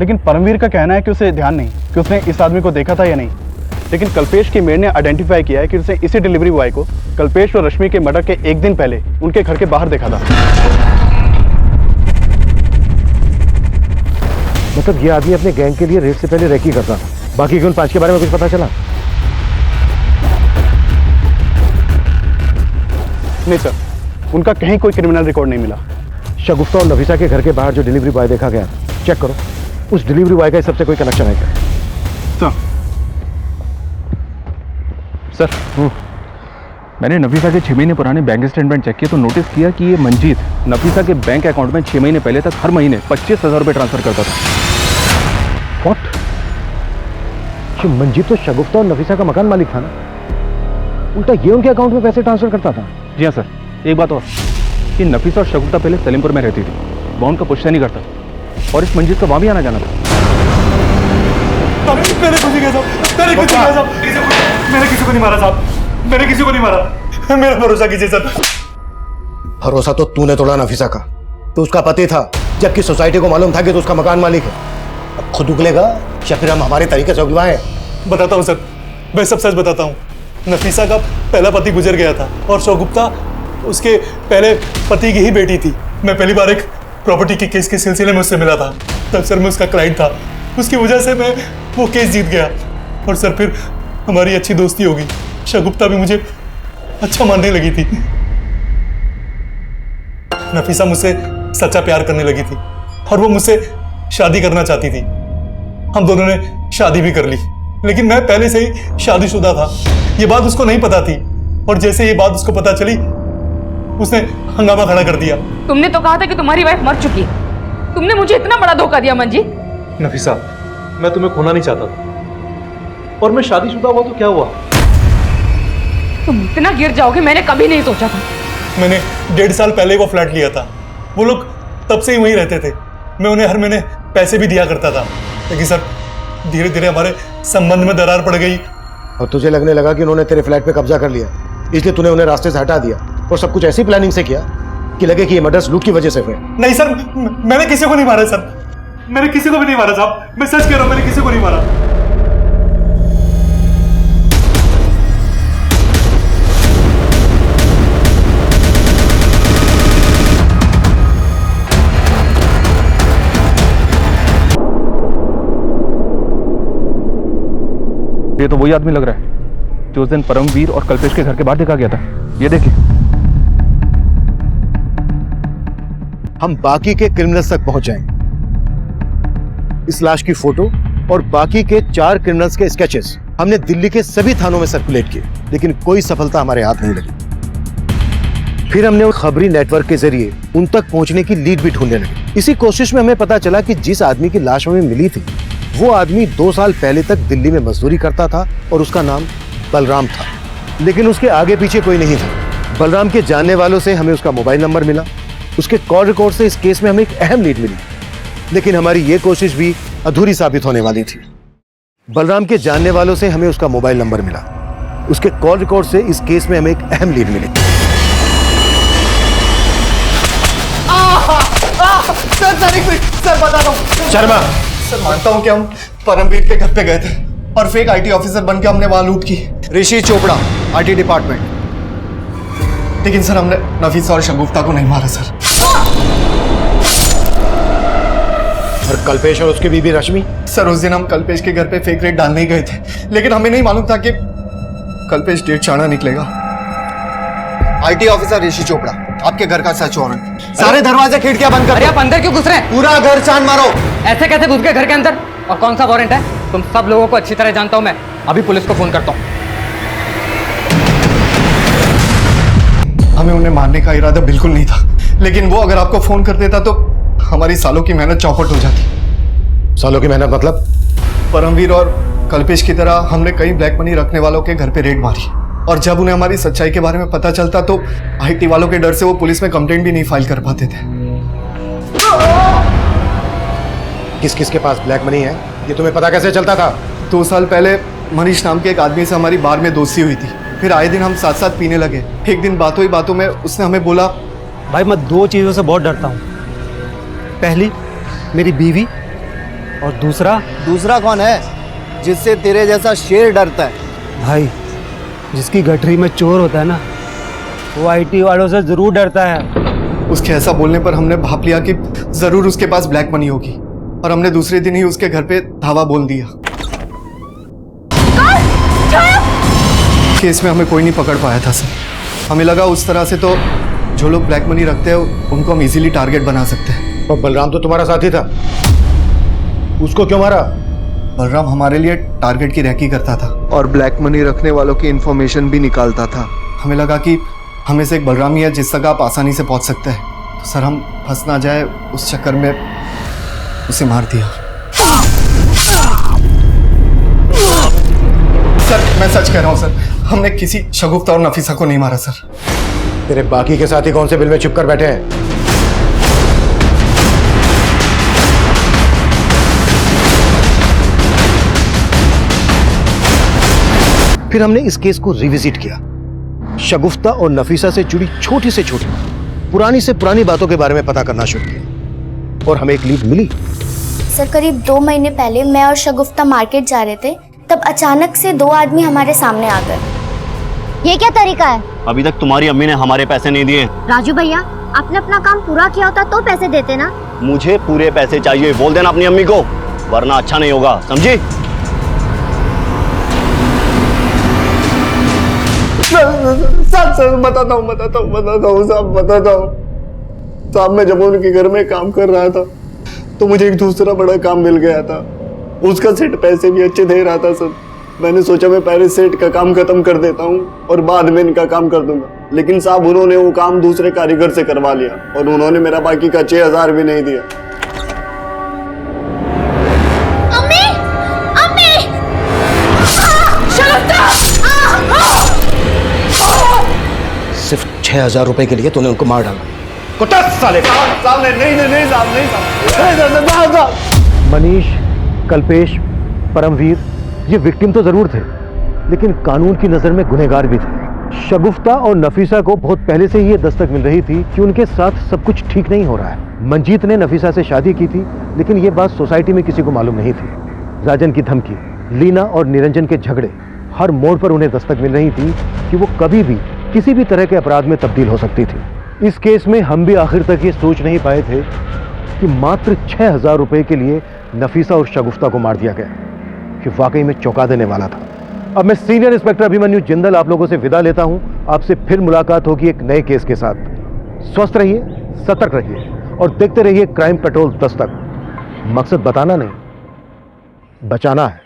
लेकिन परमवीर का कहना है कि उसे ध्यान नहीं कि उसने इस आदमी को देखा था या नहीं, लेकिन कल्पेश की मेड ने आइडेंटिफाई किया है कि उसने इसी डिलीवरी बॉय को कल्पेश और रश्मि के मर्डर के एक दिन पहले उनके घर के बाहर देखा था। मतलब ये आदमी अपने गैंग के लिए रेड से पहले रेकी करता था। बाकी के उन 5 के बारे में कुछ पता चला? नहीं सर, उनका कहीं कोई क्रिमिनल रिकॉर्ड नहीं मिला। शगुफ्ता और नफीसा के घर के बाहर जो डिलीवरी बॉय देखा गया चेक करो, उस डिलीवरी बॉय का इस सबसे कोई कनेक्शन है क्या? सर मैंने नफीसा के 6 महीने पुराने बैंक स्टेटमेंट चेक किए तो नोटिस किया कि ये मंजीत नफीसा के बैंक अकाउंट में 6 महीने पहले तक हर महीने 25,000 रुपए ट्रांसफर करता था। What? ये मंजीत तो शगुफ्ता और नफीसा का मकान मालिक था ना, उल्टा ये उनके अकाउंट में पैसे ट्रांसफर करता था। जी हाँ सर, एक बात और कि नफीसा और शगुफ्ता पहले सलीमपुर में रहती थी, वहाँ उनका पुश्ता नहीं करता और इस मंजीत को वहाँ भी आना जाना था। मैंने किसी को नहीं मारा साहब, मैंने किसी को नहीं मारा, मेरा भरोसा कीजिए सर। भरोसा तो तूने तोड़ा नफीसा का, तो उसका पति था, जबकि सोसाइटी को मालूम था कि तो उसका मकान मालिक है। अब खुद उगलेगा या फिर हम हमारे तरीके से उगलवाएं? बताता हूँ सर, मैं सब सच बताता हूँ। नफीसा का पहला पति गुजर गया था और शगुफ्ता उसके पहले पति की ही बेटी थी। मैं पहली बार एक प्रॉपर्टी के केस के सिलसिले में उससे मिला था। तब सर मैं उसका क्लाइंट था, उसकी वजह से मैं वो केस जीत गया और सर फिर हमारी अच्छी दोस्ती हो गई। शगुफ्ता भी मुझे अच्छा मानने लगी थी। नफीसा मुझसे सच्चा प्यार करने लगी थी और वो मुझसे शादी करना चाहती थी। हम दोनों ने शादी भी कर ली, लेकिन मैं पहले से ही शादीशुदा था। ये बात उसको नहीं पता थी और जैसे ये बात उसको पता चली उसने हंगामा खड़ा कर दिया। तुमने तो कहा था कि तुम्हारी वाइफ मर चुकी है। तुमने मुझे इतना बड़ा धोखा दिया मंजीत। नफीसा, मैं तुम्हें खोना नहीं चाहता था और मैं शादीशुदा हुआ तो क्या हुआ? तुम इतना गिर जाओगे मैंने कभी नहीं सोचा था। मैंने 1.5 साल पहले वो फ्लैट लिया था। वो लोग तब से ही वहीं रहते थे। मैं उन्हें हर महीने पैसे भी दिया करता था, लेकिन सर धीरे धीरे हमारे संबंध में दरार पड़ गई। और तुझे लगने लगा कि उन्होंने तेरे फ्लैट पे कब्जा कर लिया, इसलिए तूने उन्हें रास्ते से हटा दिया और सब कुछ ऐसी प्लानिंग से किया कि लगे कि ये मर्डर्स लूट की वजह से हुए। नहीं सर, मैंने किसी को नहीं मारा सर। मैंने किसी को भी नहीं मारा साहब, मैं सच कह रहा हूं, मैंने किसी को नहीं मारा। ये तो वही आदमी लग रहा है जो उस दिन परमवीर और कल्पेश के घर के बाहर देखा गया था। ये देखिए। हम बाकी के क्रिमिनल्स तक पहुंच जाएंगे। इस लाश की फोटो और बाकी के 4 क्रिमिनल्स के स्केचेस हमने दिल्ली के सभी थानों में सर्कुलेट किए, लेकिन कोई सफलता हमारे हाथ नहीं लगी। फिर हमने खबरी नेटवर्क के जरिए उन तक पहुंचने की लीड भी ढूंढने लगे। इसी कोशिश में हमें पता चला कि जिस आदमी की लाश हमें मिली थी वो आदमी 2 साल पहले तक दिल्ली में मजदूरी करता था और उसका नाम बलराम था, लेकिन उसके आगे पीछे कोई नहीं था। बलराम के जानने वालों से हमें उसका मोबाइल नंबर मिला। उसके कॉल रिकॉर्ड से इस केस में हमें एक अहम लीड मिली, लेकिन हमारी ये कोशिश भी अधूरी साबित होने वाली थी। बलराम के जानने वालों से हमें उसका मोबाइल नंबर मिला। उसके कॉल रिकॉर्ड से इस केस में हमें एक अहम लीड मिली। सर बता दो शर्मा, सर मानता हूं कि हम परमवीर के घर पे गए थे और फेक आईटी ऑफिसर बन के हमने वहां लूट की। ऋषि चोपड़ा, आईटी डिपार्टमेंट। लेकिन सर हमने नफीसा और शगुफ्ता को नहीं मारा सर। और कल्पेश और उसकी बीबी रश्मि? सर उस दिन हम कल्पेश के घर पे फेक रेड डालने ही गए थे, लेकिन हमें नहीं मालूम था कि कल्पेश डेढ़ चाणा निकलेगा। आईटी ऑफिसर ऋषि चोपड़ा, आपके घर का सर्च वारंट। सारे दरवाजे खिड़कियां बंद कर। अरे आप अंदर क्यों घुस रहे हैं? पूरा घर छान मारो। ऐसे कैसे घुस गए घर के अंदर? और कौन सा वारंट है? तुम सब लोगों को अच्छी तरह जानता हूं मैं। अभी पुलिस को फोन करता हूं। हमें उन्हें मारने का इरादा बिल्कुल नहीं था, लेकिन वो अगर आपको फोन कर देता तो हमारी सालों की मेहनत चौपट हो जाती। सालों की मेहनत मतलब? परमवीर और कल्पेश की तरह हमने कई ब्लैक मनी रखने वालों के घर पे रेड मारी और जब उन्हें हमारी सच्चाई के बारे में पता चलता तो आईटी वालों के डर से वो पुलिस में कंप्लेंट भी नहीं फाइल कर पाते थे। किस किस के पास ब्लैक मनी है ये तुम्हें पता कैसे चलता था? 2 साल पहले मनीष नाम के एक आदमी से हमारी बार में दोस्ती हुई थी। फिर आए दिन हम साथ साथ पीने लगे। एक दिन बातों ही बातों में उसने हमें बोला, भाई मैं 2 चीज़ों से बहुत डरता हूँ। पहली मेरी बीवी और दूसरा कौन है जिससे तेरे जैसा शेर डरता है? भाई जिसकी गठरी में चोर होता है ना वो आईटी वालों से जरूर डरता है। उसके ऐसा बोलने पर हमने भाप लिया कि जरूर उसके पास ब्लैक मनी होगी और हमने दूसरे दिन ही उसके घर पे धावा बोल दिया। केस में हमें कोई नहीं पकड़ पाया था सर। हमें लगा उस तरह से तो जो लोग ब्लैक मनी रखते हैं उनको हम इजीली टारगेट बना सकते हैं। और बलराम तो तुम्हारा साथी था, उसको क्यों मारा? बलराम हमारे लिए टारगेट की रैकी करता था और ब्लैक मनी रखने वालों की इंफॉर्मेशन भी निकालता था। हमें लगा कि हमें से एक बलराम ही है जिस तक आप आसानी से पहुंच सकते हैं, तो सर हम फंस ना जाए उस चक्कर में उसे मार दिया। सर मैं सच कह रहा हूँ सर, हमने किसी शगुफ्ता और नफीसा को नहीं मारा सर। तेरे बाकी के साथी कौन से बिल में छुप कर बैठे हैं? फिर हमने इस केस को रिविजिट किया। शगुफ्ता और नफीसा से जुड़ी छोटी से छोटी पुरानी से पुरानी बातों के बारे में पता करना शुरू किया और हमें एक लीड मिली। सर करीब 2 महीने पहले मैं और शगुफ्ता मार्केट जा रहे थे, तब अचानक से 2 आदमी हमारे सामने आ गए। ये क्या तरीका है? अभी तक तुम्हारी अम्मी ने हमारे पैसे नहीं दिए। राजू भैया, आपने अपना काम पूरा किया होता तो पैसे देते ना। मुझे पूरे पैसे चाहिए, बोल देना अपनी अम्मी को, वरना अच्छा नहीं होगा, समझी? सब बताता हूँ साहब, मैं जब उनके घर में काम कर रहा था तो मुझे एक दूसरा बड़ा काम मिल गया था। उसका सेट पैसे भी अच्छे दे रहा था सर। मैंने सोचा मैं पहले सेट का काम खत्म कर देता हूँ और बाद में इनका काम कर दूंगा, लेकिन साहब उन्होंने वो काम दूसरे कारीगर से करवा लिया और उन्होंने मेरा बाकी का 6,000 भी नहीं दिया। सिर्फ 6,000 रुपए के लिए तूने उनको मार डाला। कुत्ता साले! मनीष, कल्पेश, परमवीर ये विक्टिम तो जरूर थे, लेकिन कानून की नजर में गुनहगार भी थे। शगुफ्ता और नफीसा को बहुत पहले से ही ये दस्तक मिल रही थी कि उनके साथ सब कुछ ठीक नहीं हो रहा है। मंजीत ने नफीसा से शादी की थी, लेकिन ये बात सोसाइटी में किसी को मालूम नहीं थी। राजन की धमकी, लीना और निरंजन के झगड़े, हर मोड़ पर उन्हें दस्तक मिल रही थी कि वो कभी भी किसी भी तरह के अपराध में तब्दील हो सकती थी। इस केस में हम भी आखिर तक ये सोच नहीं पाए थे कि मात्र 6,000 रुपए के लिए नफीसा और शगुफ्ता को मार दिया गया, कि वाकई में चौंका देने वाला था। अब मैं सीनियर इंस्पेक्टर अभिमन्यु जिंदल आप लोगों से विदा लेता हूं। आपसे फिर मुलाकात होगी एक नए केस के साथ। स्वस्थ रहिए, सतर्क रहिए और देखते रहिए क्राइम पेट्रोल दस्तक। मकसद बताना नहीं, बचाना है।